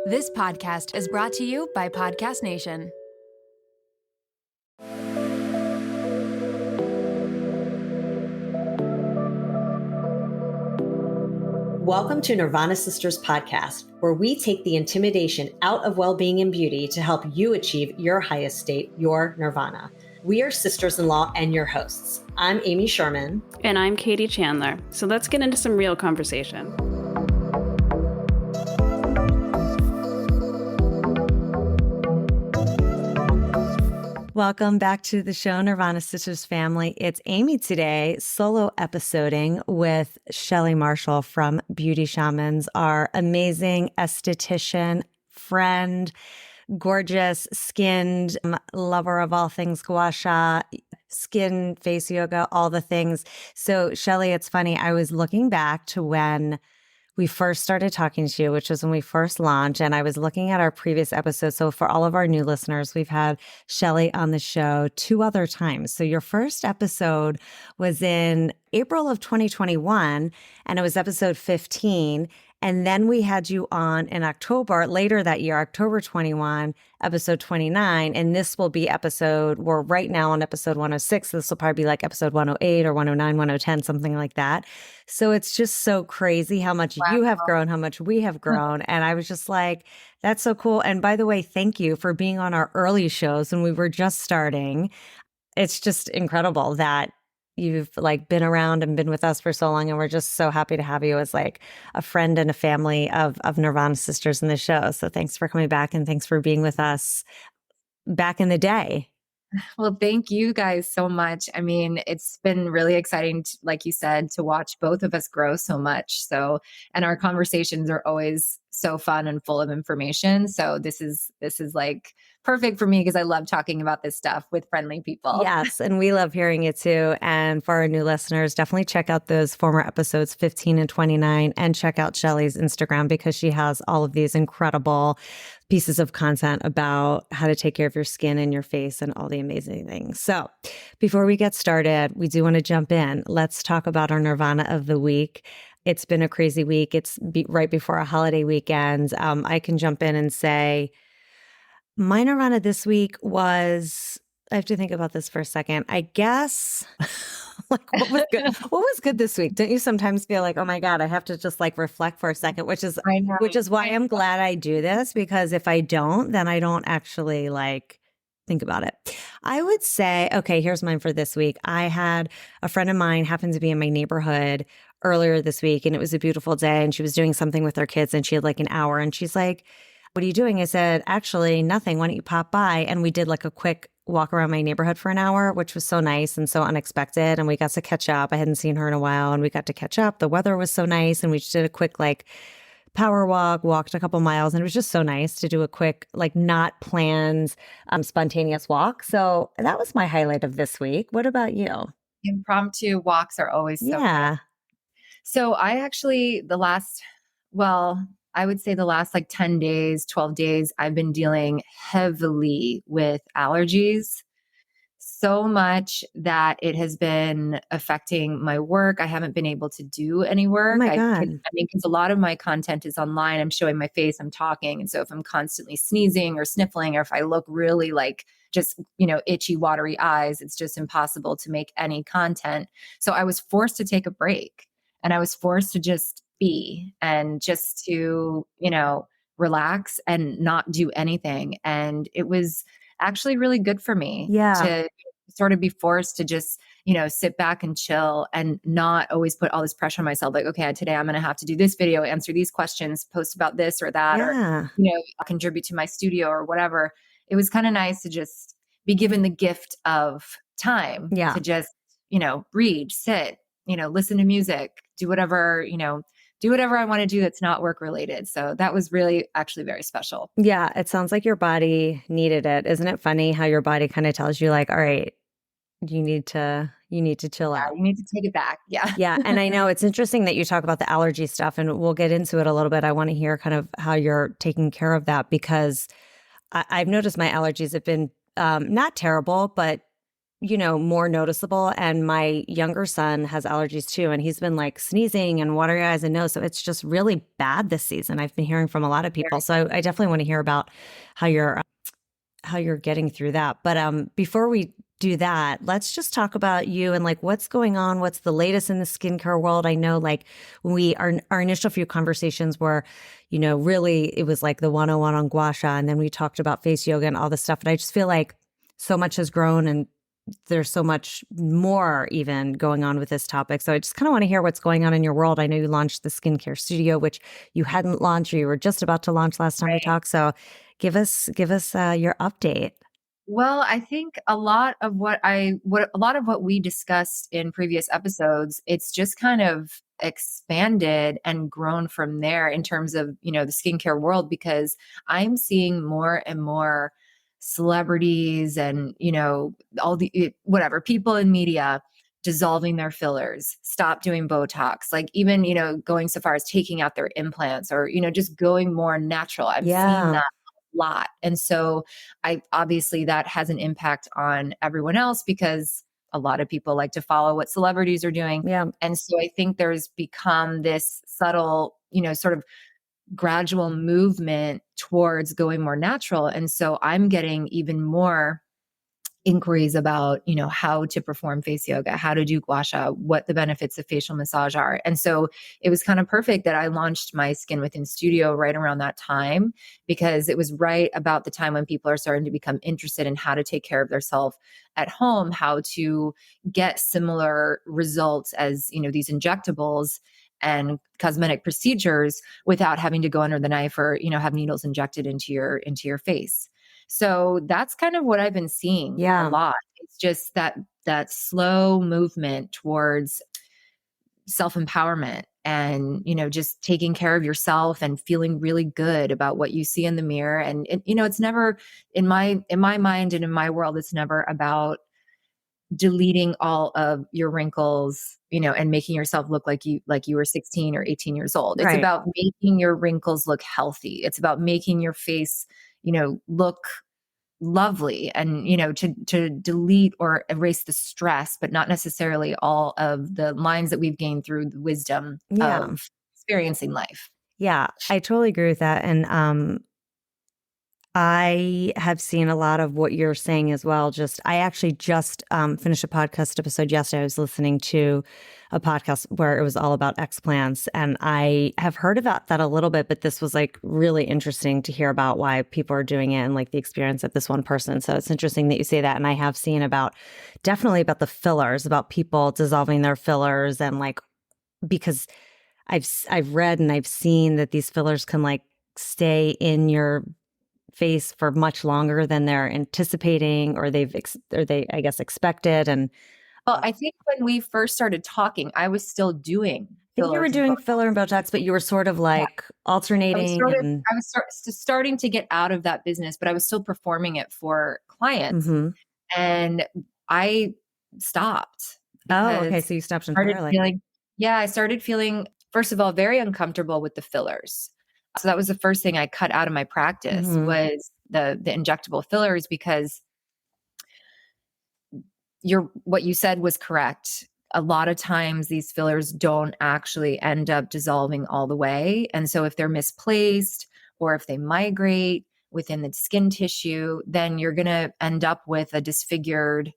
This podcast is brought to you by Podcast Nation. Welcome to Nirvana Sisters podcast, where we take the intimidation out of well-being and beauty to help you achieve your highest state, your nirvana. We are sisters-in-law and your hosts. I'm Amy Sherman. And I'm Katie Chandler. So let's get into some real conversation. Welcome back to the show, Nirvana Sisters family. It's Amy today, solo episoding with Shelly Marshall from Beauty Shamans, our amazing esthetician, friend, gorgeous, skinned, lover of all things gua sha, skin, face yoga, all the things. So Shelly, it's funny, I was looking back to when we first started talking to you, which was when we first launched, and I was looking at our previous episodes. So for all of our new listeners, we've had Shelly on the show 2 other times. So your first episode was in April of 2021, and it was episode 15. And then we had you on in October, later that year, October 21, episode 29. And this will be we're right now on episode 106. This will probably be like episode 108 or 109, 110, something like that. So it's just so crazy how much you have grown, how much we have grown. And I was just like, that's so cool. And by the way, thank you for being on our early shows when we were just starting. It's just incredible that you've been around and been with us for so long, and we're just so happy to have you as a friend and a family of Nirvana Sisters in the show. So thanks for coming back, and thanks for being with us back in the day. Well, thank you guys so much. I mean, it's been really exciting, like you said, to watch both of us grow so much. And our conversations are always so fun and full of information. So this is perfect for me because I love talking about this stuff with friendly people. Yes. And we love hearing it too. And for our new listeners, definitely check out those former episodes 15 and 29 and check out Shelly's Instagram because she has all of these incredible pieces of content about how to take care of your skin and your face and all the amazing things. So before we get started, we do want to jump in. Let's talk about our Nirvana of the week. It's been a crazy week. It's right before a holiday weekend. I can jump in and say my Nirvana this week was, I have to think about this for a second. I guess, what was good? What was good this week? Don't you sometimes feel like, oh my God, I have to just reflect for a second, which is why I'm glad I do this, because if I don't, then I don't actually think about it. I would say, okay, here's mine for this week. I had a friend of mine happen to be in my neighborhood earlier this week, and it was a beautiful day, and she was doing something with her kids, and she had an hour, and she's like, what are you doing? I said, actually, nothing. Why don't you pop by? And we did a quick walk around my neighborhood for an hour, which was so nice and so unexpected. And we got to catch up. I hadn't seen her in a while, and we got to catch up. The weather was so nice, and we just did a quick power walk, walked a couple miles, and it was just so nice to do a quick not planned, spontaneous walk. So that was my highlight of this week. What about you? Impromptu walks are always so fun. So I actually, I would say the last 10 days, 12 days, I've been dealing heavily with allergies. So much that it has been affecting my work. I haven't been able to do any work. Oh my God. Because a lot of my content is online. I'm showing my face, I'm talking. And so if I'm constantly sneezing or sniffling, or if I look really just, itchy, watery eyes, it's just impossible to make any content. So I was forced to take a break, and I was forced to just be and just to, relax and not do anything. And it was actually really good for me to sort of be forced to just, sit back and chill and not always put all this pressure on myself. Okay, today I'm going to have to do this video, answer these questions, post about this or that, or, contribute to my studio or whatever. It was kind of nice to just be given the gift of time to just, read, sit, listen to music, do whatever I want to do that's not work related. So that was really actually very special. Yeah. It sounds like your body needed it. Isn't it funny how your body kind of tells you all right, you need to chill out. You need to take it back. Yeah. Yeah. And I know it's interesting that you talk about the allergy stuff, and we'll get into it a little bit. I want to hear kind of how you're taking care of that, because I've noticed my allergies have been not terrible, but more noticeable. And my younger son has allergies too. And he's been like sneezing and watering eyes and nose. So it's just really bad this season. I've been hearing from a lot of people. So I definitely want to hear about how you're getting through that. But before we do that, let's just talk about you and like what's going on, what's the latest in the skincare world. I know like when our initial few conversations were, really it was like the 101 on gua sha, and then we talked about face yoga and all this stuff. And I just feel like so much has grown and there's so much more even going on with this topic. So I just kind of want to hear what's going on in your world. I know you launched the skincare studio, which you hadn't launched or you were just about to launch last time we talked. So give us your update. Well, I think a lot of what we discussed in previous episodes, it's just kind of expanded and grown from there in terms of, the skincare world, because I'm seeing more and more celebrities and, all the whatever people in media dissolving their fillers, stop doing Botox, like even, going so far as taking out their implants or, just going more natural. I'm seeing that lot. And so I obviously that has an impact on everyone else because a lot of people like to follow what celebrities are doing. Yeah. And so I think there's become this subtle, sort of gradual movement towards going more natural. And so I'm getting even more inquiries about, how to perform face yoga, how to do gua sha, what the benefits of facial massage are. And so it was kind of perfect that I launched my Skin Within studio right around that time, because it was right about the time when people are starting to become interested in how to take care of themselves at home, how to get similar results as, these injectables and cosmetic procedures without having to go under the knife or, have needles injected into your face. So that's kind of what I've been seeing a lot. It's just that slow movement towards self-empowerment and, just taking care of yourself and feeling really good about what you see in the mirror. And it's never in my mind and in my world, it's never about deleting all of your wrinkles, and making yourself look like you were 16 or 18 years old. It's Right. about making your wrinkles look healthy. It's about making your face, look lovely and, to delete or erase the stress, but not necessarily all of the lines that we've gained through the wisdom of experiencing life. Yeah, I totally agree with that. And I have seen a lot of what you're saying as well. I actually just finished a podcast episode yesterday. I was listening to a podcast where it was all about explants, and I have heard about that a little bit, but this was like really interesting to hear about why people are doing it and like the experience of this one person. So it's interesting that you say that. And I have seen definitely about the fillers, about people dissolving their fillers, and like, because I've read and I've seen that these fillers can like stay in your face for much longer than they're anticipating or they I guess expected. And well, I think when we first started talking, I was still doing I think you were doing filler and Botox, but you were sort of like alternating. I was starting to get out of that business, but I was still performing it for clients. And I stopped. Oh, okay. So you stopped entirely. I started feeling, first of all, very uncomfortable with the fillers. So that was the first thing I cut out of my practice was the injectable fillers, because what you said was correct. A lot of times these fillers don't actually end up dissolving all the way. And so if they're misplaced or if they migrate within the skin tissue, then you're going to end up with a disfigured,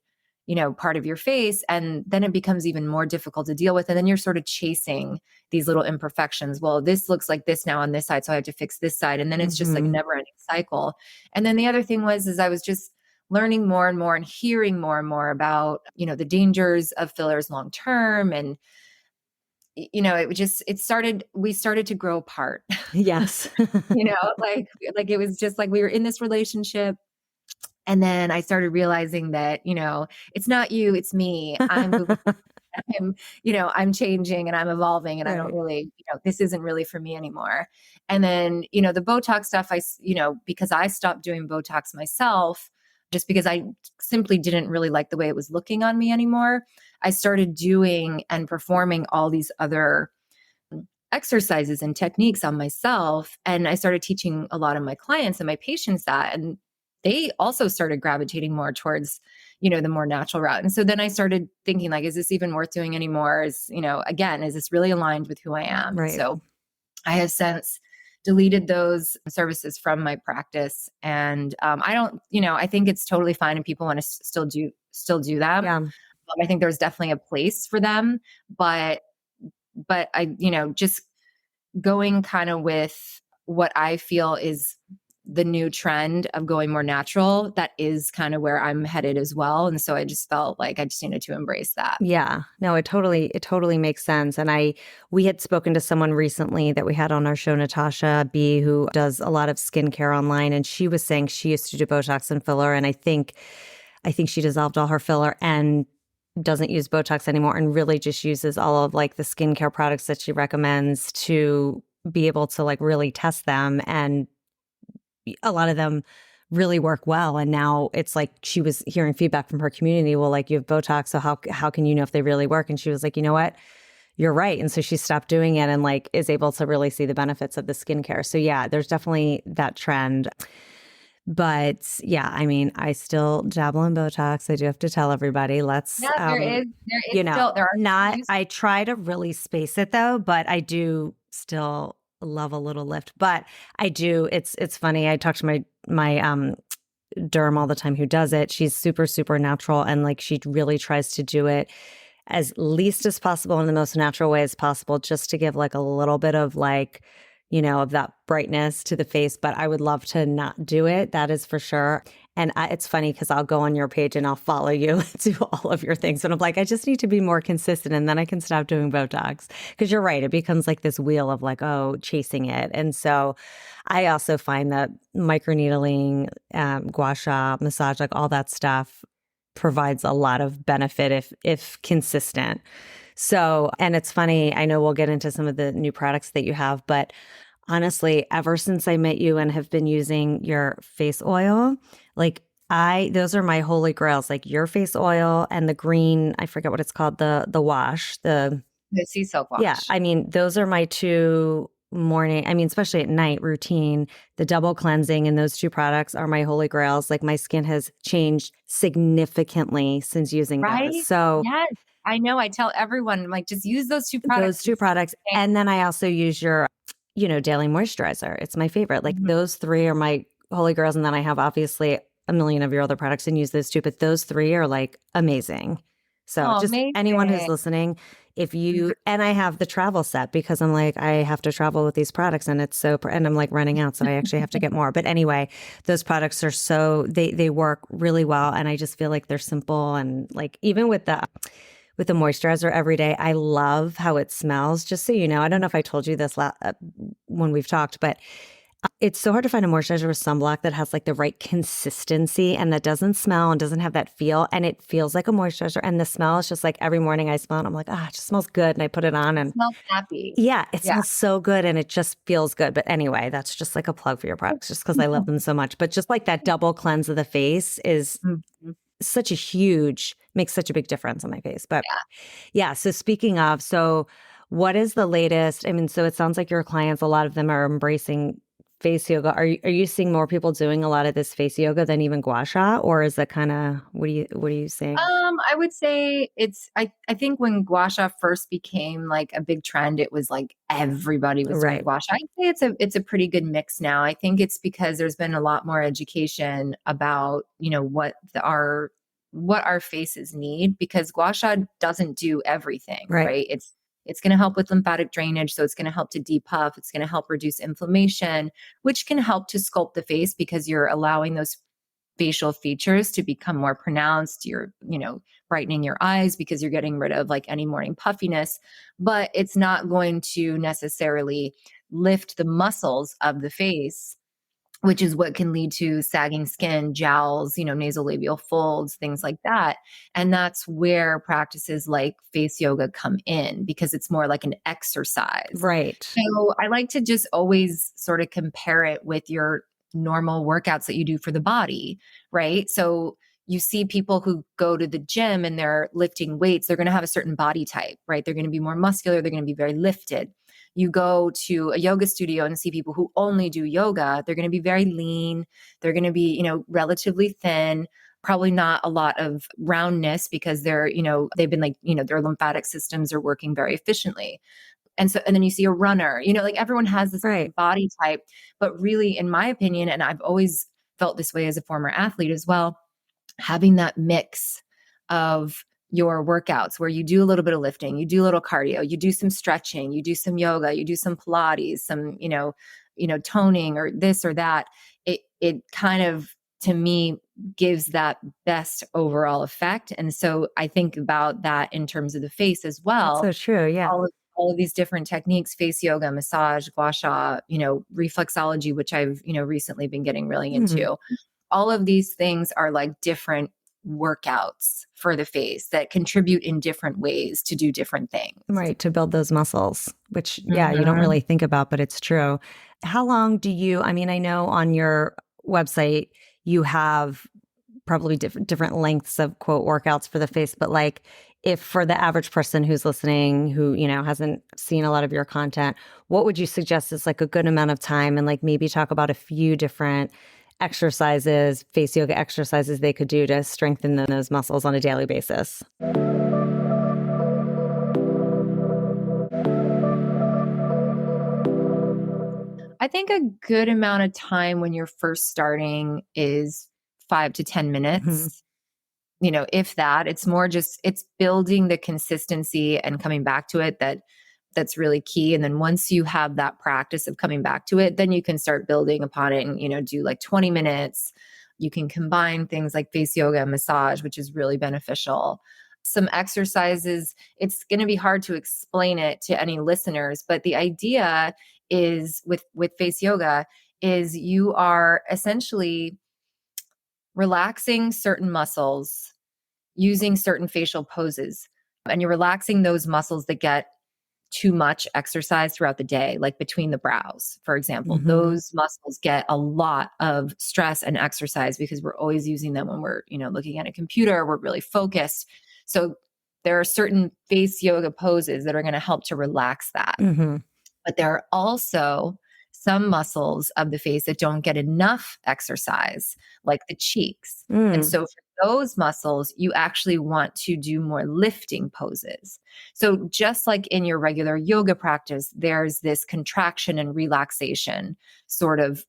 part of your face. And then it becomes even more difficult to deal with. And then you're sort of chasing these little imperfections. Well, this looks like this now on this side, so I have to fix this side. And then it's just like a never ending cycle. And then the other thing is I was just learning more and more and hearing more and more about, the dangers of fillers long term. And, we started to grow apart. Yes. Like it was just like we were in this relationship. And then I started realizing that, it's not you, it's me. I'm moving. I'm changing and I'm evolving, and I don't really, this isn't really for me anymore. And then, the Botox stuff, because I stopped doing Botox myself, just because I simply didn't really like the way it was looking on me anymore, I started doing and performing all these other exercises and techniques on myself. And I started teaching a lot of my clients and my patients that, and they also started gravitating more towards, the more natural route. And so then I started thinking like, is this even worth doing anymore? Again, is this really aligned with who I am? And Right. so I have since deleted those services from my practice. And I don't, I think it's totally fine if people want to still do them. Yeah. I think there's definitely a place for them, but I, just going kind of with what I feel is the new trend of going more natural, that is kind of where I'm headed as well. And so I just felt like I just needed to embrace that. Yeah, no, it totally makes sense. And we had spoken to someone recently that we had on our show, Natasha B, who does a lot of skincare online. And she was saying she used to do Botox and filler. And I think she dissolved all her filler and doesn't use Botox anymore and really just uses all of like the skincare products that she recommends to be able to like really test them. And a lot of them really work well. And now it's like she was hearing feedback from her community. Well, like you have Botox, so how can you know if they really work? And she was like, you know what? You're right. And so she stopped doing it and like is able to really see the benefits of the skincare. So yeah, there's definitely that trend. But yeah, I mean, I still dabble in Botox. I do have to tell everybody, let's, There is still, there are not, use- I try to really space it though, but I do still love a little lift. But I do, it's funny. I talk to my derm all the time who does it. She's super, super natural. And like, she really tries to do it as least as possible in the most natural way as possible, just to give like a little bit of like, of that brightness to the face. But I would love to not do it. That is for sure. And it's funny because I'll go on your page and I'll follow you to all of your things. And I'm like, I just need to be more consistent and then I can stop doing Botox. Because you're right. It becomes like this wheel of like, oh, chasing it. And so I also find that microneedling, gua sha, massage, like all that stuff provides a lot of benefit if consistent. So, and it's funny, I know we'll get into some of the new products that you have, but honestly, ever since I met you and have been using your face oil, like those are my holy grails, like your face oil and the green, I forget what it's called, the wash, the sea silk wash. Yeah. I mean, those are my two morning, I mean, especially at night routine, the double cleansing and those two products are my holy grails. Like my skin has changed significantly since using those. So yes, I know. I tell everyone, like, just use those two products. Those two products. And then I also use your, daily moisturizer. It's my favorite. Like those three are my holy grails. And then I have obviously a million of your other products and use those too, but those three are like amazing. So just amazing. Anyone who's listening, and I have the travel set because I'm like, I have to travel with these products and and I'm like running out. So I actually have to get more. But anyway, those products are they work really well. And I just feel like they're simple. And like, even with the moisturizer every day, I love how it smells. Just so you know, I don't know if I told you this when we've talked, but it's so hard to find a moisturizer with sunblock that has like the right consistency and that doesn't smell and doesn't have that feel. And it feels like a moisturizer. And the smell is just like every morning I smell it. I'm like, it just smells good. And I put it on and it smells happy. Yeah, it smells so good and it just feels good. But anyway, that's just like a plug for your products just because I love them so much. But just like that double cleanse of the face is makes such a big difference on my face. But yeah, so speaking of, what is the latest? I mean, so it sounds like your clients, a lot of them are embracing face yoga. Are you seeing more people doing a lot of this face yoga than even gua sha, or is it kind of what are you saying? I would say I think when gua sha first became like a big trend, it was like everybody was doing gua sha. I'd say it's a pretty good mix now. I think it's because there's been a lot more education about, what our faces need, because gua sha doesn't do everything, right? It's going to help with lymphatic drainage. So it's going to help to depuff. It's going to help reduce inflammation, which can help to sculpt the face because you're allowing those facial features to become more pronounced. You're, brightening your eyes because you're getting rid of like any morning puffiness, but it's not going to necessarily lift the muscles of the face, which is what can lead to sagging skin, jowls, nasolabial folds, things like that. And that's where practices like face yoga come in, because it's more like an exercise. Right. So I like to just always sort of compare it with your normal workouts that you do for the body, right? So you see people who go to the gym and they're lifting weights, they're going to have a certain body type, right? They're going to be more muscular. They're going to be very lifted. You go to a yoga studio and see people who only do yoga, they're going to be very lean. They're going to be, relatively thin. Probably not a lot of roundness because they're, they've been like, their lymphatic systems are working very efficiently. And then you see a runner, like everyone has this Right. body type, but really, in my opinion, and I've always felt this way as a former athlete as well, having that mix of your workouts where you do a little bit of lifting, you do a little cardio, you do some stretching, you do some yoga, you do some Pilates, some, toning or this or that. It kind of, to me, gives that best overall effect. And so I think about that in terms of the face as That's well. so true. Yeah. All of these different techniques, face yoga, massage, gua sha, reflexology, which I've, recently been getting really into. All of these things are like different workouts for the face that contribute in different ways to do different things. Right. To build those muscles, which, yeah, you don't Mhm. really think about, but it's true. How long do you, I mean, I know on your website, you have probably different lengths of quote workouts for the face, but like if for the average person who's listening, who, hasn't seen a lot of your content, what would you suggest is like a good amount of time, and like maybe talk about a few different exercises, face yoga exercises they could do to strengthen those muscles on a daily basis? I think a good amount of time when you're first starting is 5 to 10 minutes. If that, it's more just, it's building the consistency and coming back to it that's really key. And then once you have that practice of coming back to it, then you can start building upon it and, do like 20 minutes. You can combine things like face yoga and massage, which is really beneficial. Some exercises, it's going to be hard to explain it to any listeners, but the idea is with face yoga is you are essentially relaxing certain muscles using certain facial poses. And you're relaxing those muscles that get too much exercise throughout the day, like between the brows, for example. Those muscles get a lot of stress and exercise because we're always using them when we're, looking at a computer, we're really focused. So there are certain face yoga poses that are going to help to relax that. But there are also some muscles of the face that don't get enough exercise, like the cheeks. And so for those muscles, you actually want to do more lifting poses. So just like in your regular yoga practice, there's this contraction and relaxation sort of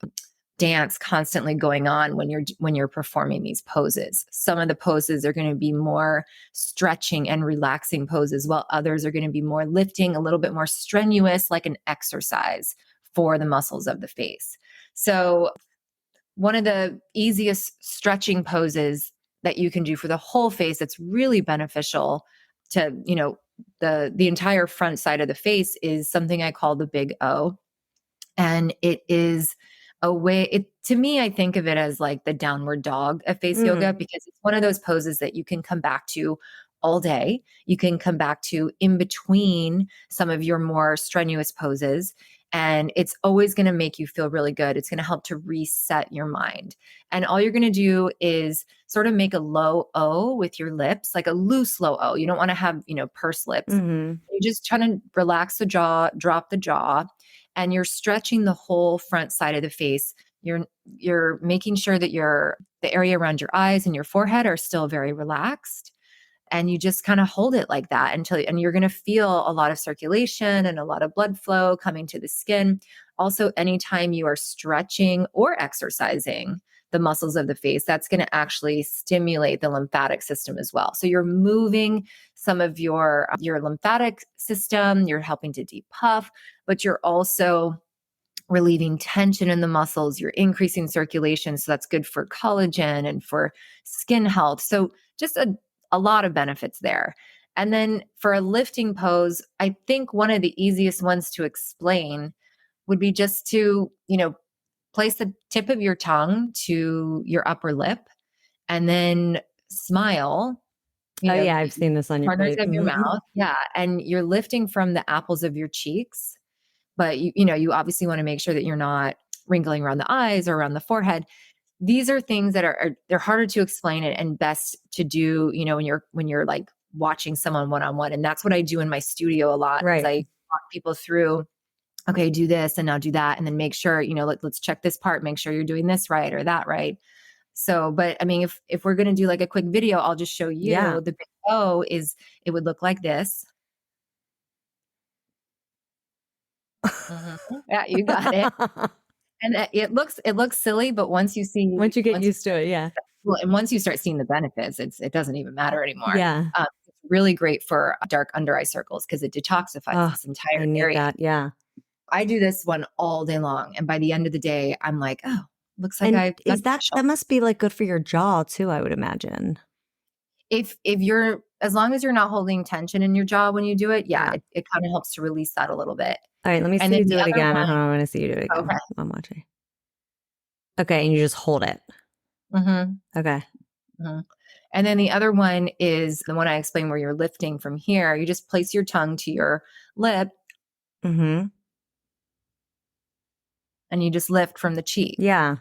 dance constantly going on when you're performing these poses. Some of the poses are going to be more stretching and relaxing poses, while others are going to be more lifting, a little bit more strenuous, like an exercise for the muscles of the face. So one of the easiest stretching poses that you can do for the whole face that's really beneficial to, the entire front side of the face is something I call the big O. And it is a way, to me, I think of it as like the downward dog of face yoga, because it's one of those poses that you can come back to all day. You can come back to in between some of your more strenuous poses. And it's always going to make you feel really good. It's going to help to reset your mind. And all you're going to do is sort of make a low O with your lips, like a loose low O. You don't want to have, pursed lips. You're just trying to relax the jaw, drop the jaw, and you're stretching the whole front side of the face. You're making sure that the area around your eyes and your forehead are still very relaxed. And you just kind of hold it like that and you're going to feel a lot of circulation and a lot of blood flow coming to the skin. Also, anytime you are stretching or exercising the muscles of the face, that's going to actually stimulate the lymphatic system as well. So you're moving some of your lymphatic system, you're helping to depuff, but you're also relieving tension in the muscles, you're increasing circulation. So that's good for collagen and for skin health. So just a lot of benefits there. And then for a lifting pose, I think one of the easiest ones to explain would be just to, place the tip of your tongue to your upper lip and then smile. Oh, yeah, I've seen this on your Corners plate. of your mouth. Yeah. And you're lifting from the apples of your cheeks. But you obviously want to make sure that you're not wrinkling around the eyes or around the forehead. These are things that they're harder to explain it and best to do, when you're like watching someone one-on-one. And that's what I do in my studio a lot. Right. Is I walk people through, okay, do this and now do that. And then make sure, let's check this part, make sure you're doing this right or that right. So, but I mean, if we're going to do like a quick video, I'll just show you Yeah. the big O is, it would look like this. Mhm. Yeah, you got it. And it looks silly, but once you see, Once you get once used to it, yeah. well, and once you start seeing the benefits, it doesn't even matter anymore. Yeah. It's really great for dark under eye circles because it detoxifies Oh, this entire I need area. that. Yeah. I do this one all day long, and by the end of the day, I'm like, oh, looks like And I've done is that special. must be like good for your jaw too, I would imagine. If you're, as long as you're not holding tension in your jaw when you do it, yeah, Yeah. it kind of helps to release that a little bit. All right, let me And see then you the do it other again. one, I want to see you do it again. okay. I'm watching. Okay, and you just hold it. Hmm. Okay. Hmm. And then the other one is the one I explained where you're lifting from here. You just place your tongue to your lip Mm-hmm. and you just lift from the cheek. Yeah.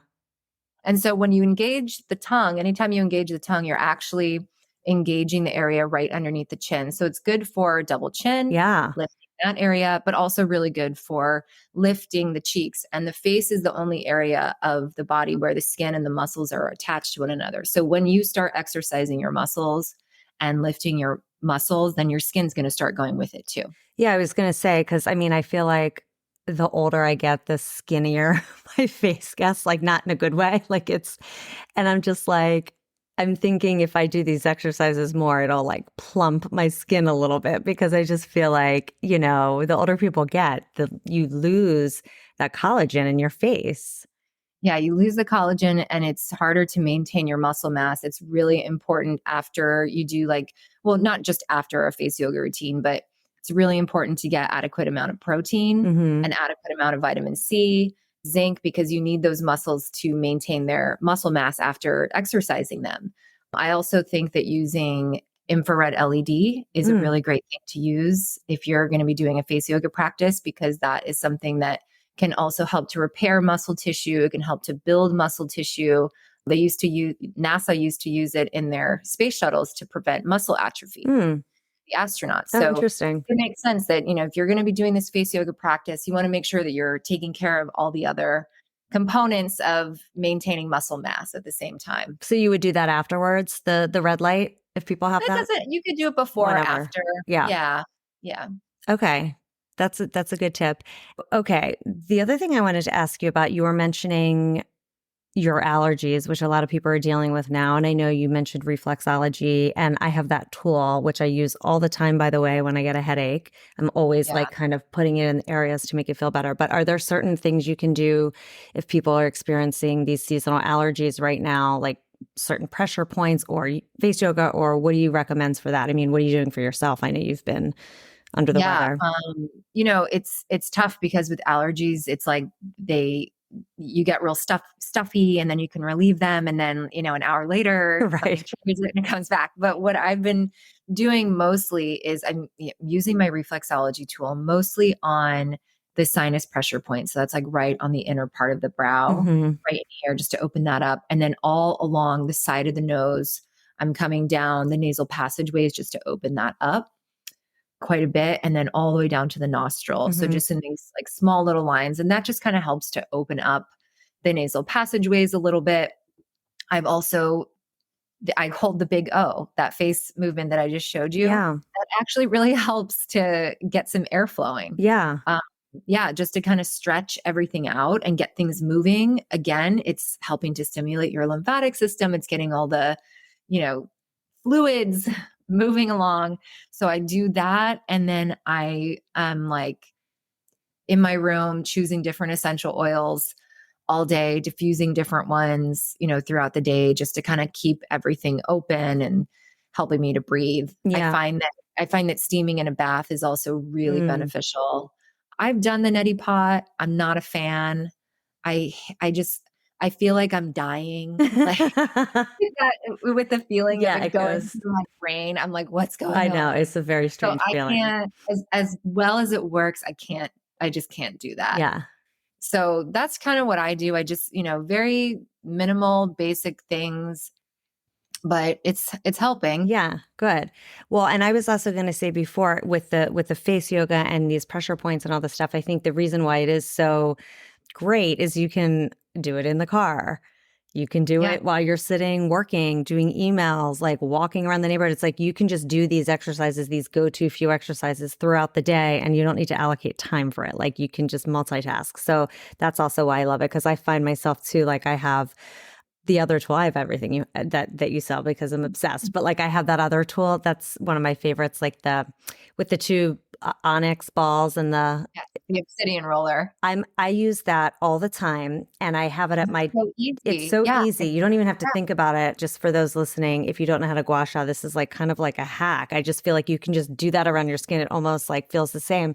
And so when you engage the tongue, anytime you engage the tongue, you're actually engaging the area right underneath the chin. So it's good for double chin, Yeah. lifting that area, but also really good for lifting the cheeks. And the face is the only area of the body where the skin and the muscles are attached to one another. So when you start exercising your muscles and lifting your muscles, then your skin's going to start going with it too. Yeah, I was gonna say, because I mean, I feel like the older I get, the skinnier my face gets, like not in a good way. Like and I'm just like, I'm thinking if I do these exercises more, it'll like plump my skin a little bit because I just feel like, the older people get, you lose that collagen in your face. Yeah, you lose the collagen and it's harder to maintain your muscle mass. It's really important after you do well, not just after a face yoga routine, but it's really important to get adequate amount of protein, Mm-hmm. an adequate amount of vitamin C, zinc, because you need those muscles to maintain their muscle mass after exercising them. I also think that using infrared LED is a Mm. really great thing to use if you're going to be doing a face yoga practice, because that is something that can also help to repair muscle tissue. It can help to build muscle tissue. NASA used to use it in their space shuttles to prevent muscle atrophy, Mm. the astronauts. Oh, So interesting. it makes sense that, if you're going to be doing this face yoga practice, you want to make sure that you're taking care of all the other components of maintaining muscle mass at the same time. So you would do that afterwards, the red light, if people have That that? doesn't, you could do it before or Whenever. after. Yeah. Yeah. Yeah. Okay. That's a good tip. Okay. The other thing I wanted to ask you about, you were mentioning your allergies, which a lot of people are dealing with now. And I know you mentioned reflexology, and I have that tool, which I use all the time, by the way, when I get a headache. I'm always Yeah. like kind of putting it in areas to make it feel better. But are there certain things you can do if people are experiencing these seasonal allergies right now, like certain pressure points or face yoga, or what do you recommend for that? I mean, what are you doing for yourself? I know you've been under the Yeah. weather. It's tough because with allergies, it's like you get real stuffy and then you can relieve them. And then, an hour later, something Right. triggers it and it comes back. But what I've been doing mostly is I'm using my reflexology tool mostly on the sinus pressure point. So that's like right on the inner part of the brow, Hmm. right in here, just to open that up. And then all along the side of the nose, I'm coming down the nasal passageways just to open that up quite a bit, and then all the way down to the nostril. So Hmm. just in these like small little lines. And that just kind of helps to open up the nasal passageways a little bit. I hold the big O, that face movement that I just showed you. Yeah. That actually really helps to get some air flowing. Yeah. Yeah, just to kind of stretch everything out and get things moving. Again, it's helping to stimulate your lymphatic system. It's getting all the, fluids moving along. So I do that. And then I am like in my room choosing different essential oils all day, diffusing different ones, throughout the day, just to kind of keep everything open and helping me to breathe. Yeah. I find that steaming in a bath is also really Mm. beneficial. I've done the neti pot. I'm not a fan. I I just I feel like I'm dying. Like with the feeling of Yeah, it it going goes. through my brain. I'm like, what's I going know. on? It's a very So strange I feeling. can't, as well as it works, I just can't do that. Yeah. So that's kind of what I do. I just, very minimal, basic things, but it's helping. Yeah, good. Well, and I was also going to say before with the face yoga and these pressure points and all this stuff, I think the reason why it is so great is you can do it in the car. You can do Yeah. it while you're sitting, working, doing emails, like walking around the neighborhood. It's like you can just do these exercises, these go-to few exercises throughout the day, and you don't need to allocate time for it. Like you can just multitask. So that's also why I love it, because I find myself too, like I have the other tool. I have everything that you sell because I'm obsessed. But like I have that other tool that's one of my favorites, like the with the two onyx balls and Yeah. The obsidian roller. I use that all the time, and I have it at my. So It's easy. so Yeah. easy. You don't even have to think about it. Just for those listening, if you don't know how to gua sha, this is like kind of like a hack. I just feel like you can just do that around your skin. It almost like feels the same.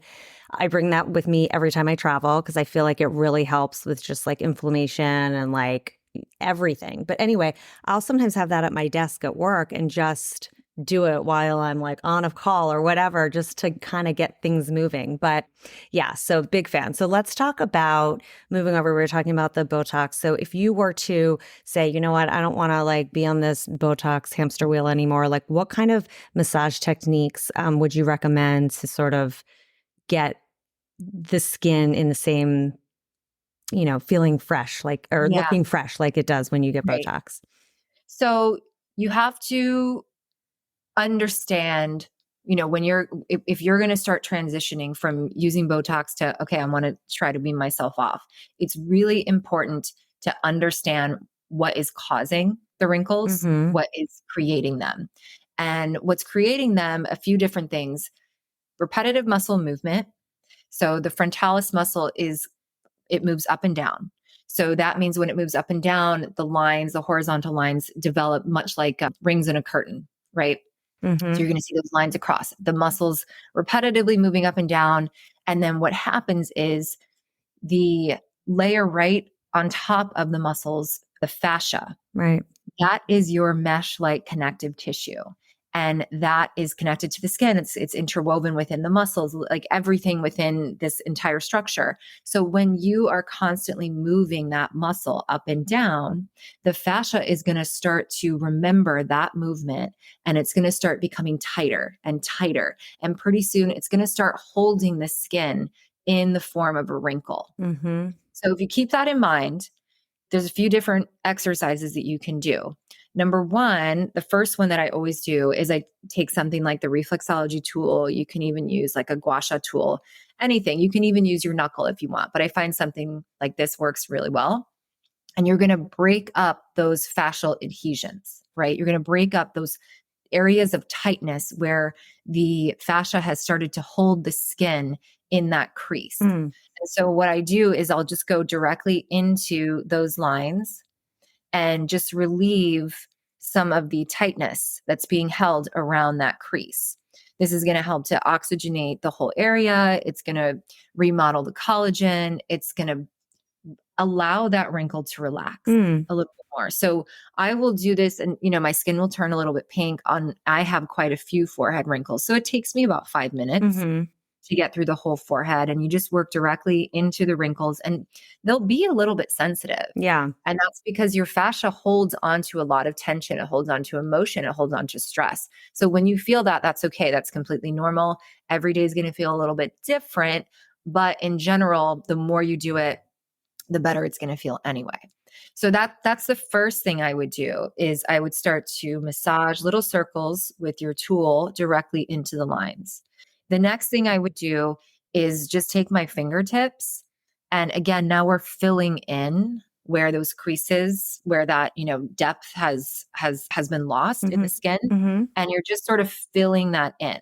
I bring that with me every time I travel because I feel like it really helps with just like inflammation and like everything. But anyway, I'll sometimes have that at my desk at work and just do it while I'm like on a call or whatever, just to kind of get things moving. But yeah, so big fan. So let's talk about moving over. We were talking about the Botox. So if you were to say, you know what, I don't want to like be on this Botox hamster wheel anymore, like what kind of massage techniques would you recommend to sort of get the skin in the same, feeling fresh, like, or Yeah. looking fresh like it does when you get Right. Botox? So you have to understand, when if you're going to start transitioning from using Botox to, okay, I want to try to wean myself off, it's really important to understand what is causing the wrinkles, Mm-hmm. what is creating them. And what's creating them, a few different things: repetitive muscle movement. So the frontalis muscle it moves up and down. So that means when it moves up and down, the horizontal lines develop much like rings in a curtain, right? So Mm-hmm. you're going to see those lines across the muscles repetitively moving up and down. And then what happens is the layer right on top of the muscles, the fascia, Right. that is your mesh-like connective tissue. And that is connected to the skin. It's interwoven within the muscles, like everything within this entire structure. So when you are constantly moving that muscle up and down, the fascia is going to start to remember that movement, and it's going to start becoming tighter and tighter. And pretty soon it's going to start holding the skin in the form of a wrinkle. Mm-hmm. So if you keep that in mind, there's a few different exercises that you can do. Number one, the first one that I always do is I take something like the reflexology tool. You can even use like a gua sha tool, anything. You can even use your knuckle if you want, but I find something like this works really well. And you're going to break up those fascial adhesions, right? You're going to break up those areas of tightness where the fascia has started to hold the skin in that crease. Mm. And so what I do is I'll just go directly into those lines and just relieve some of the tightness that's being held around that crease. This is going to help to oxygenate the whole area. It's going to remodel the collagen. It's going to allow that wrinkle to relax Mm. a little bit more. So I will do this, and my skin will turn a little bit pink. I have quite a few forehead wrinkles. So it takes me about 5 minutes Mm-hmm. to get through the whole forehead, and you just work directly into the wrinkles, and they'll be a little bit sensitive. Yeah. And that's because your fascia holds onto a lot of tension. It holds onto emotion. It holds onto stress. So when you feel that, that's okay. That's completely normal. Every day is going to feel a little bit different. But in general, the more you do it, the better it's going to feel anyway. So that's the first thing I would do is I would start to massage little circles with your tool directly into the lines. The next thing I would do is just take my fingertips, and again, now we're filling in where those creases, where that, depth has been lost in Mm-hmm. the skin, Mm-hmm. and you're just sort of filling that in.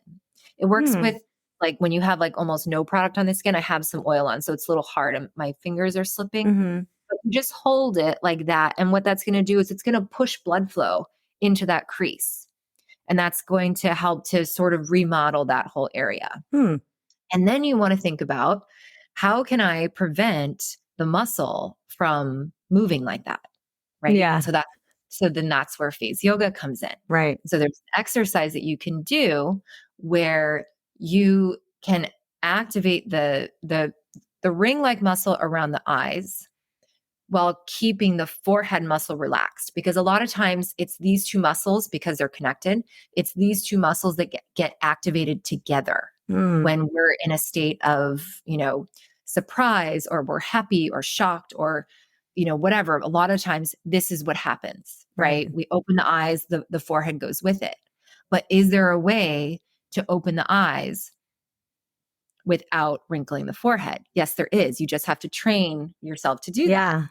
It works Hmm. with like when you have like almost no product on the skin. I have some oil on, so it's a little hard and my fingers are slipping. Mm-hmm. But you just hold it like that. And what that's going to do is it's going to push blood flow into that crease. And that's going to help to sort of remodel that whole area. Hmm. And then you want to think about, how can I prevent the muscle from moving like that? Right. Yeah. So then that's where phase yoga comes in. Right. So there's an exercise that you can do where you can activate the ring-like muscle around the eyes while keeping the forehead muscle relaxed. Because a lot of times it's these two muscles, because they're connected, it's these two muscles that get activated together Mm. when we're in a state of, surprise, or we're happy or shocked or whatever. A lot of times this is what happens, right? We open the eyes, the forehead goes with it. But is there a way to open the eyes without wrinkling the forehead? Yes, there is. You just have to train yourself to do that. Yeah.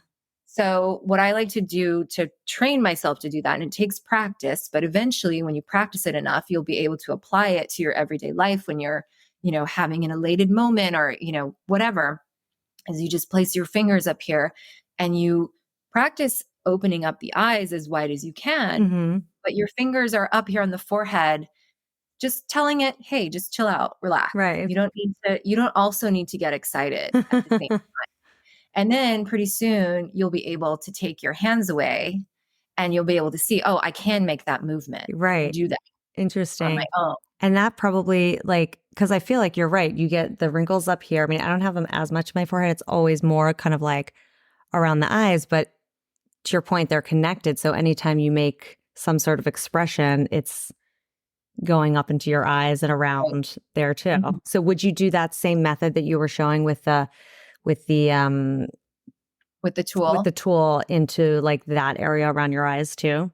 So what I like to do to train myself to do that, and it takes practice, but eventually when you practice it enough, you'll be able to apply it to your everyday life when you're, having an elated moment or, whatever, is you just place your fingers up here and you practice opening up the eyes as wide as you can, but your fingers are up here on the forehead, just telling it, hey, just chill out, relax. Right. You don't also need to get excited at the same time. And then pretty soon you'll be able to take your hands away and you'll be able to see, oh, I can make that movement. Right. Do that Interesting. on my own. And that probably because I feel like you're right. You get the wrinkles up here. I mean, I don't have them as much in my forehead. It's always more kind of like around the eyes, but to your point, they're connected. So anytime you make some sort of expression, it's going up into your eyes and around there too. So would you do that same method that you were showing with the tool into like that area around your eyes too?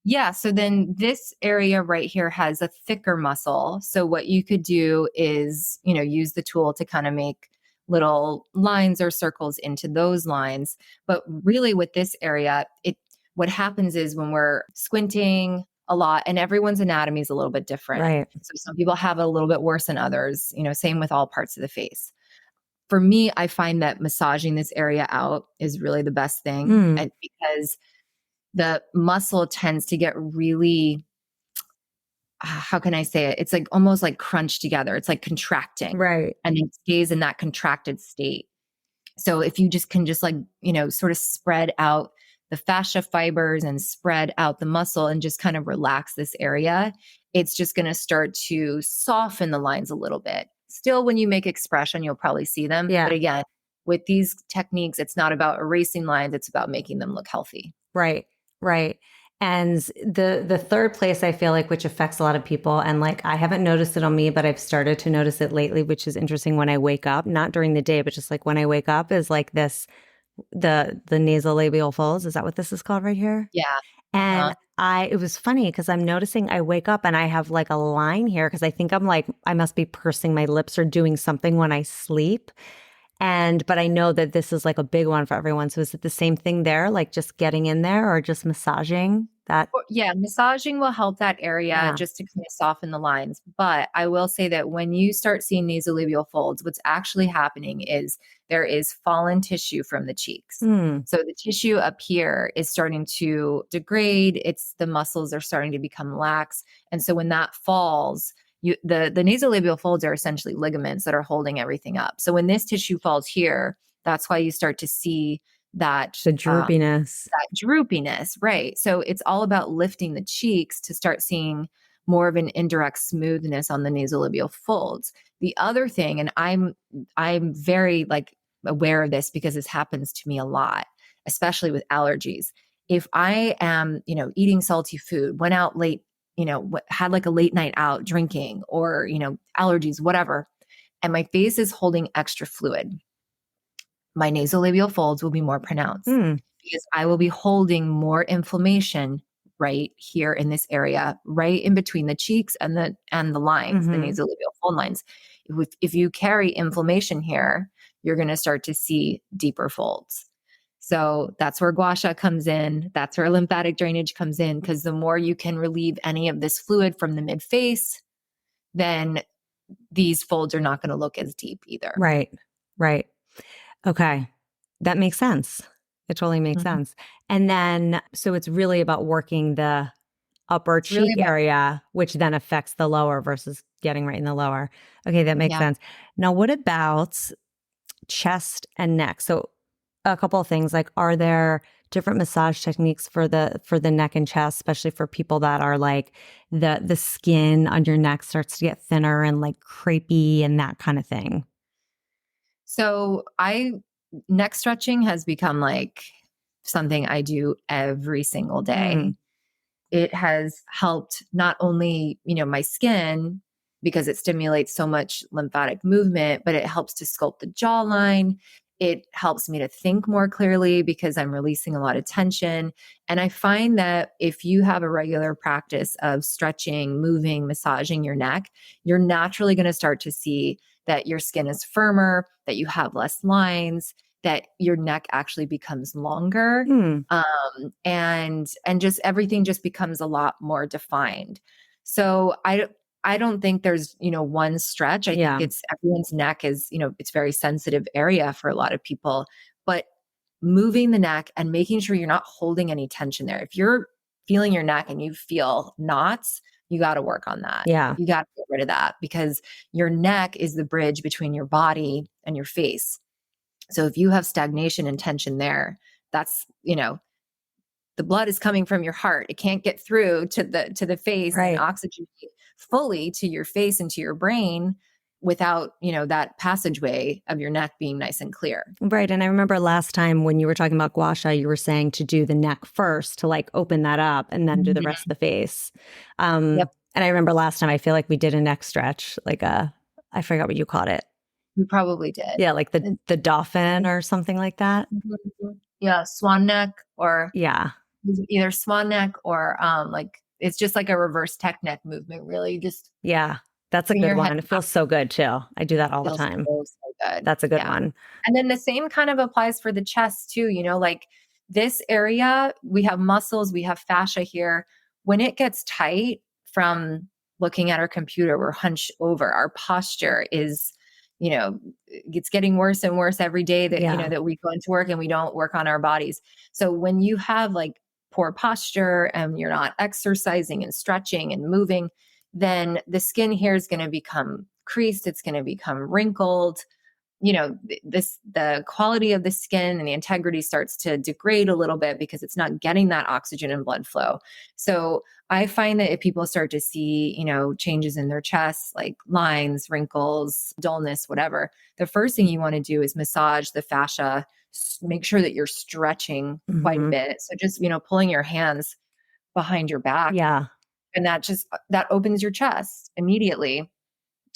Yeah. So then this area right here has a thicker muscle. So what you could do is, use the tool to kind of make little lines or circles into those lines. But really with this area, what happens is when we're squinting a lot, and everyone's anatomy is a little bit different. Right. So some people have it a little bit worse than others, same with all parts of the face. For me, I find that massaging this area out is really the best thing. And because the muscle tends to get really, how can I say it? It's like almost like crunched together. It's like contracting. Right. And it stays in that contracted state. So if you can sort of spread out the fascia fibers and spread out the muscle and just kind of relax this area, it's just going to start to soften the lines a little bit. Still, when you make expression, you'll probably see them. Yeah. But again, with these techniques, it's not about erasing lines. It's about making them look healthy. Right. Right. And the third place I feel like, which affects a lot of people, and like I haven't noticed it on me, but I've started to notice it lately, which is interesting when I wake up, not during the day, but just like when I wake up, is like this, the nasolabial folds. Is that what this is called right here? Yeah. And it was funny because I'm noticing I wake up and I have like a line here because I think I must be pursing my lips or doing something when I sleep. But I know that this is like a big one for everyone. So is it the same thing there? Like just getting in there or just massaging that? Yeah, massaging will help that area just to kind of soften the lines. But I will say that when you start seeing nasolabial folds, what's actually happening is there is fallen tissue from the cheeks. So the tissue up here is starting to degrade. The muscles are starting to become lax. And so when that falls, the nasolabial folds are essentially ligaments that are holding everything up. So when this tissue falls here, that's why you start to see the droopiness. Right. So it's all about lifting the cheeks to start seeing more of an indirect smoothness on the nasolabial folds. The other thing, and I'm very aware of this because this happens to me a lot, especially with allergies. If I am, eating salty food, went out late, had like a late night out drinking or, allergies, whatever, and my face is holding extra fluid, my nasolabial folds will be more pronounced because I will be holding more inflammation right here in this area, right in between the cheeks and the lines, the nasolabial fold lines. If you carry inflammation here, you're going to start to see deeper folds. So that's where gua sha comes in. That's where lymphatic drainage comes in, because the more you can relieve any of this fluid from the mid face, then these folds are not going to look as deep either. Right. Right. Okay. That makes sense. It totally makes sense. And then, so it's really about working the upper cheek area, which then affects the lower versus getting right in the lower. Okay. That makes sense. Now, what about chest and neck? So a couple of things, like, are there different massage techniques for the neck and chest, especially for people that are like the skin on your neck starts to get thinner and like crepey and that kind of thing? So neck stretching has become like something I do every single day. It has helped not only, my skin, because it stimulates so much lymphatic movement, but it helps to sculpt the jawline. It helps me to think more clearly because I'm releasing a lot of tension. And I find that if you have a regular practice of stretching, moving, massaging your neck, you're naturally going to start to see that your skin is firmer, that you have less lines, that your neck actually becomes longer. Hmm. And just everything just becomes a lot more defined. So I don't think there's, one stretch. I think it's everyone's neck is, it's very sensitive area for a lot of people, but moving the neck and making sure you're not holding any tension there. If you're feeling your neck and you feel knots, you got to work on that. Yeah. You got to get rid of that because your neck is the bridge between your body and your face. So if you have stagnation and tension there, that's, the blood is coming from your heart. It can't get through to the face and oxygenate fully to your face and to your brain without, that passageway of your neck being nice and clear. Right. And I remember last time when you were talking about gua sha, you were saying to do the neck first to like open that up and then do the rest of the face. Yep. And I remember last time I feel like we did a neck stretch, like I forgot what you called it. We probably did. Yeah, like the dolphin or something like that. Yeah, swan neck or yeah. Either swan neck or like it's just like a reverse tech neck movement, really. Just that's a good one. It feels so good too. I do that all the time. So good. That's a good one. And then the same kind of applies for the chest too. Like this area, we have muscles, we have fascia here. When it gets tight from looking at our computer, we're hunched over. Our posture is, it's getting worse and worse every day that, that we go into work and we don't work on our bodies. So when you have like poor posture and you're not exercising and stretching and moving, then the skin here is going to become creased. It's going to become wrinkled. The quality of the skin and the integrity starts to degrade a little bit because it's not getting that oxygen and blood flow. So I find that if people start to see, changes in their chest, like lines, wrinkles, dullness, whatever, the first thing you want to do is massage the fascia, make sure that you're stretching quite a bit. So just, pulling your hands behind your back. Yeah. And that opens your chest immediately.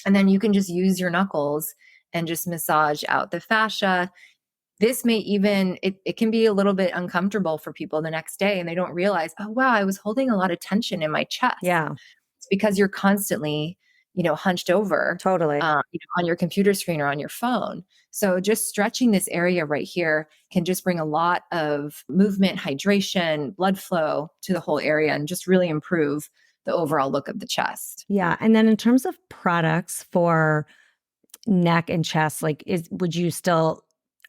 And then you can just use your knuckles and just massage out the fascia. This may even, it can be a little bit uncomfortable for people the next day and they don't realize, oh, wow, I was holding a lot of tension in my chest. Yeah. It's because you're constantly, hunched over. Totally. On your computer screen or on your phone. So just stretching this area right here can just bring a lot of movement, hydration, blood flow to the whole area and just really improve the overall look of the chest. Yeah. And then in terms of products for neck and chest, like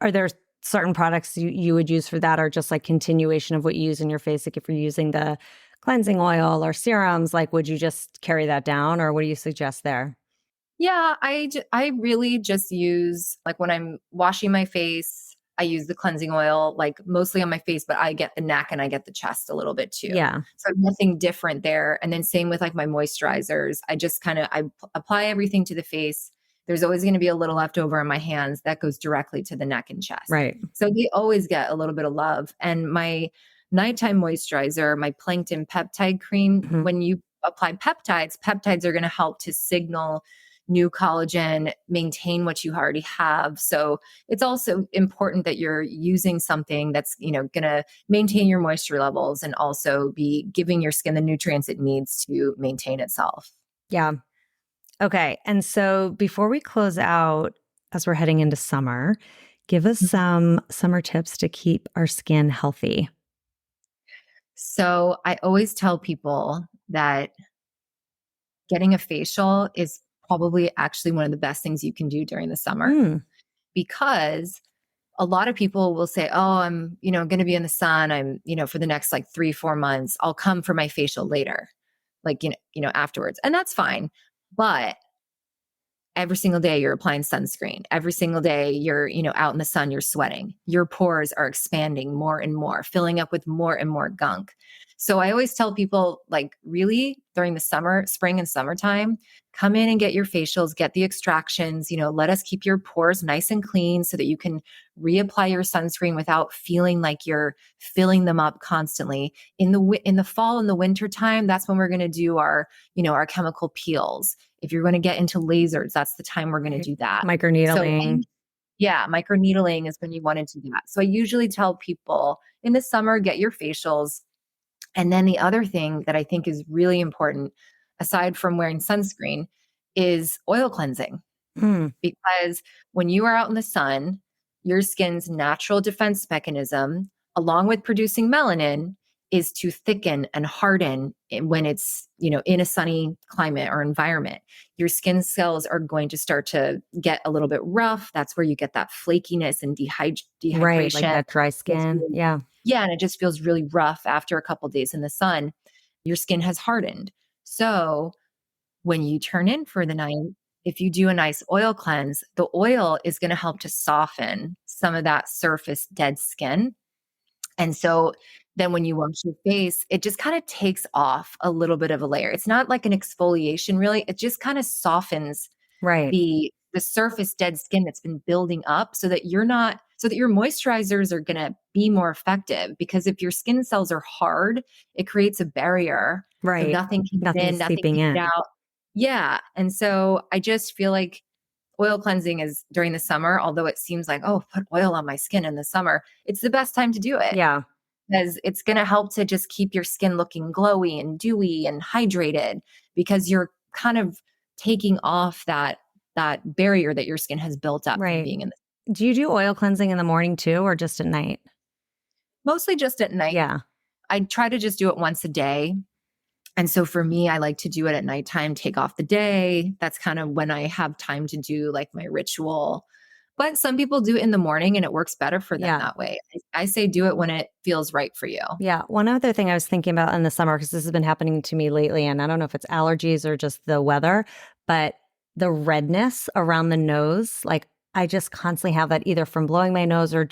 are there certain products you would use for that or just like continuation of what you use in your face? Like if you're using the cleansing oil or serums, like would you just carry that down or what do you suggest there? Yeah, I really just use, like when I'm washing my face, I use the cleansing oil, like mostly on my face, but I get the neck and I get the chest a little bit too. Yeah. So nothing different there. And then same with like my moisturizers. I just I apply everything to the face. There's always going to be a little left over in my hands that goes directly to the neck and chest. Right. So they always get a little bit of love. And my nighttime moisturizer, my plankton peptide cream, when you apply peptides are going to help to signal new collagen, maintain what you already have. So it's also important that you're using something that's, going to maintain your moisture levels and also be giving your skin the nutrients it needs to maintain itself. Yeah. Okay. And so before we close out, as we're heading into summer, give us some summer tips to keep our skin healthy. So I always tell people that getting a facial is probably actually one of the best things you can do during the summer because a lot of people will say, oh, I'm, going to be in the sun. I'm, for the next like 3-4 months, I'll come for my facial later, like, afterwards. And that's fine. But every single day you're applying sunscreen. Every single day you're, out in the sun, you're sweating. Your pores are expanding more and more, filling up with more and more gunk. So I always tell people, like, really during the spring and summertime, come in and get your facials, get the extractions, let us keep your pores nice and clean so that you can reapply your sunscreen without feeling like you're filling them up constantly. In the fall and the winter time, that's when we're going to do our, our chemical peels. If you're going to get into lasers, that's the time we're going to do that. Microneedling. Yeah, microneedling is when you want to do that. So I usually tell people in the summer, get your facials. And then the other thing that I think is really important, aside from wearing sunscreen, is oil cleansing. Mm, Because when you are out in the sun, your skin's natural defense mechanism, along with producing melanin, is to thicken and harden when it's, in a sunny climate or environment. Your skin cells are going to start to get a little bit rough. That's where you get that flakiness and right. Like dehydration. that dry skin. Yeah. Yeah, and it just feels really rough after a couple days in the sun. Your skin has hardened. So when you turn in for the night, if you do a nice oil cleanse, the oil is going to help to soften some of that surface dead skin. And so then when you wash your face, it just kind of takes off a little bit of a layer. It's not like an exfoliation, really. It just kind of softens Right. the surface dead skin that's been building up so that your moisturizers are going to be more effective, because if your skin cells are hard, it creates a barrier. So Right. nothing can get Nothing's in, nothing seeping can get in. out. Yeah. And so I just feel like oil cleansing is during the summer, although it seems like, oh, put oil on my skin in the summer. It's the best time to do it, Yeah. because it's going to help to just keep your skin looking glowy and dewy and hydrated, because you're kind of taking off that barrier that your skin has built up from Right. being in Do you do oil cleansing in the morning too, or just at night? mostly just at night. Yeah. I try to just do it once a day. And so for me, I like to do it at nighttime, take off the day. That's kind of when I have time to do like my ritual. But some people do it in the morning and it works better for them Yeah. that way. I say do it when it feels right for you. Yeah. One other thing I was thinking about in the summer, because this has been happening to me lately, and I don't know if it's allergies or just the weather, but the redness around the nose, like I just constantly have that either from blowing my nose or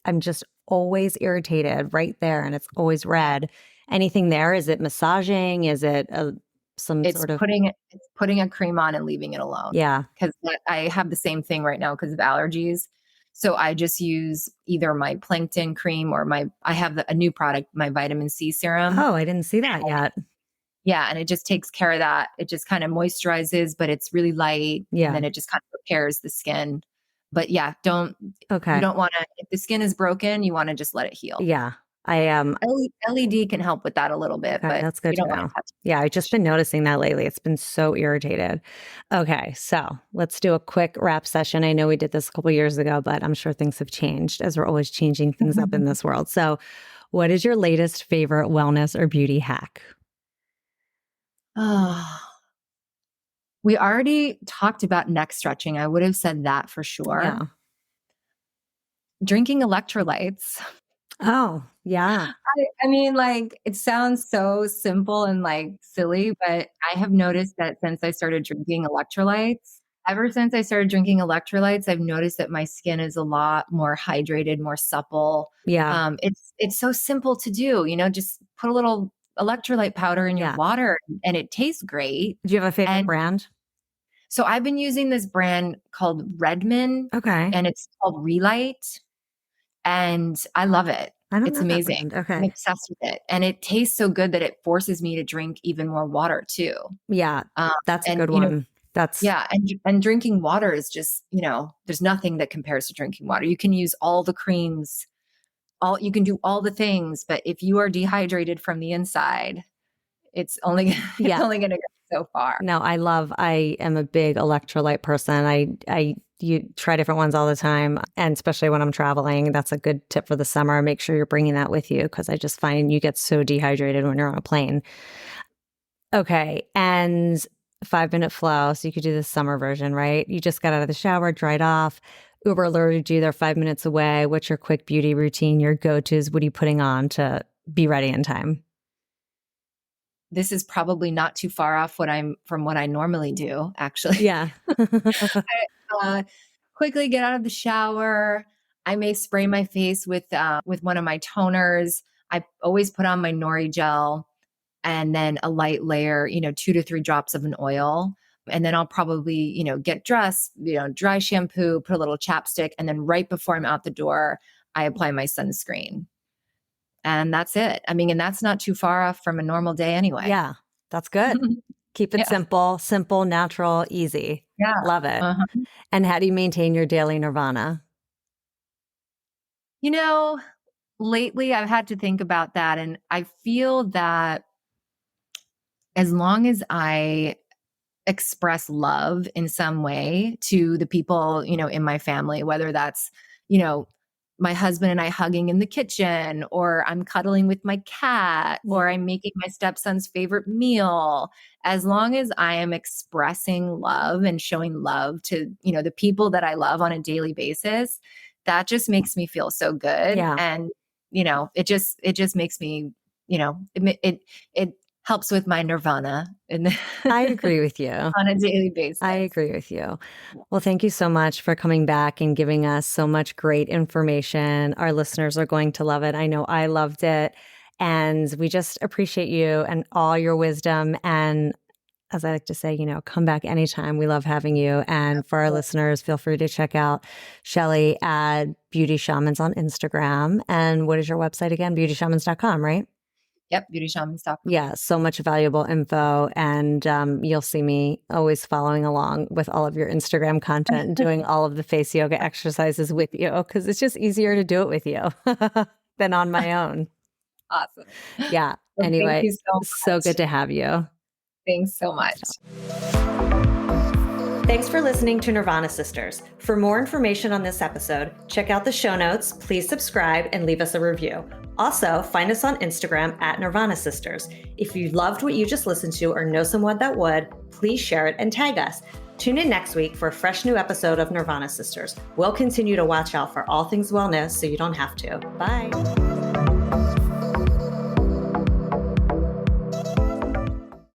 I'm just always irritated right there and it's always red. Anything there? Is it massaging? Is it some It's sort of, putting a cream on and leaving it alone. yeah. Because I have the same thing right now because of allergies. So I just use either my plankton cream or I have a new product, my vitamin C serum. Oh, I didn't see that yet. Yeah, and it just takes care of that. It just kind of moisturizes, but it's really light, and Yeah. then it just kind of repairs the skin. But yeah, you Okay. don't want to, if the skin is broken, you want to just let it heal. Yeah. I LED can help with that a little bit, Okay, but that's good you to don't want to know. touch Yeah, I've just been noticing that lately. It's been so irritated. Okay, so let's do a quick wrap session. I know we did this a couple years ago, but I'm sure things have changed as we're always changing things up in it. this world. So, what is your latest favorite wellness or beauty hack? Oh, we already talked about neck stretching. I would have said that for sure. Yeah. Drinking electrolytes. Oh, yeah. I mean, like, it sounds so simple and like silly, but I have noticed that ever since I started drinking electrolytes, I've noticed that my skin is a lot more hydrated, more supple. Yeah. It's so simple to do, just put a little electrolyte powder in your Yeah. water and it tastes great. Do you have a favorite And brand? so I've been using this brand called Redmond, Okay. and it's called Relight, and I love it. I don't It's know that amazing. brand. I'm Okay. obsessed with it, and it tastes so good that it forces me to drink even more water too. Yeah, Um, that's a and good one. That's yeah, and drinking water is just, there's nothing that compares to drinking water. You can use all the creams, you can do all the things, but if you are dehydrated from the inside, it's only it's yeah. only going to go so far. No, I am a big electrolyte person. You try different ones all the time. And especially when I'm traveling, that's a good tip for the summer. Make sure you're bringing that with you because I just find you get so dehydrated when you're on a plane. Okay. And 5 minute flow. So you could do the summer version, right? You just got out of the shower, dried off. Uber alerted you, they're 5 minutes away. What's your quick beauty routine, your go-tos? What are you putting on to be ready in time? This is probably not too far off from what I normally do, actually. Yeah. I quickly get out of the shower. I may spray my face with one of my toners. I always put on my nori gel and then a light layer, 2 to 3 drops of an oil. And then I'll probably, get dressed, dry shampoo, put a little chapstick. And then right before I'm out the door, I apply my sunscreen. And that's it. I mean, and that's not too far off from a normal day anyway. Yeah, that's good. Keep it Yeah. simple, natural, easy. Yeah. Love it. Uh-huh. And how do you maintain your daily nirvana? You know, lately I've had to think about that. And I feel that as long as I express love in some way to the people, in my family, whether that's, you know, my husband and I hugging in the kitchen, or I'm cuddling with my cat, or I'm making my stepson's favorite meal. As long as I am expressing love and showing love to, the people that I love on a daily basis, that just makes me feel so good. Yeah. And, it just makes me, it helps with my nirvana and I agree with you. on a daily basis. I agree with you. Well, thank you so much for coming back and giving us so much great information. Our listeners are going to love it. I know I loved it. And we just appreciate you and all your wisdom. And as I like to say, come back anytime. We love having you. And for our listeners, feel free to check out Shelly at Beauty Shamans on Instagram. And what is your website again? Beautyshamans.com, right? Yep, beautyshamans.com. Yeah, so much valuable info. And you'll see me always following along with all of your Instagram content and doing all of the face yoga exercises with you, because it's just easier to do it with you than on my own. Awesome. Yeah. Well, anyway, thank you so good to have you. Thanks so much. Thanks for listening to Nirvana Sisters. For more information on this episode, check out the show notes, please subscribe, and leave us a review. Also, find us on Instagram at Nirvana Sisters. If you loved what you just listened to or know someone that would, please share it and tag us. Tune in next week for a fresh new episode of Nirvana Sisters. We'll continue to watch out for all things wellness so you don't have to. Bye.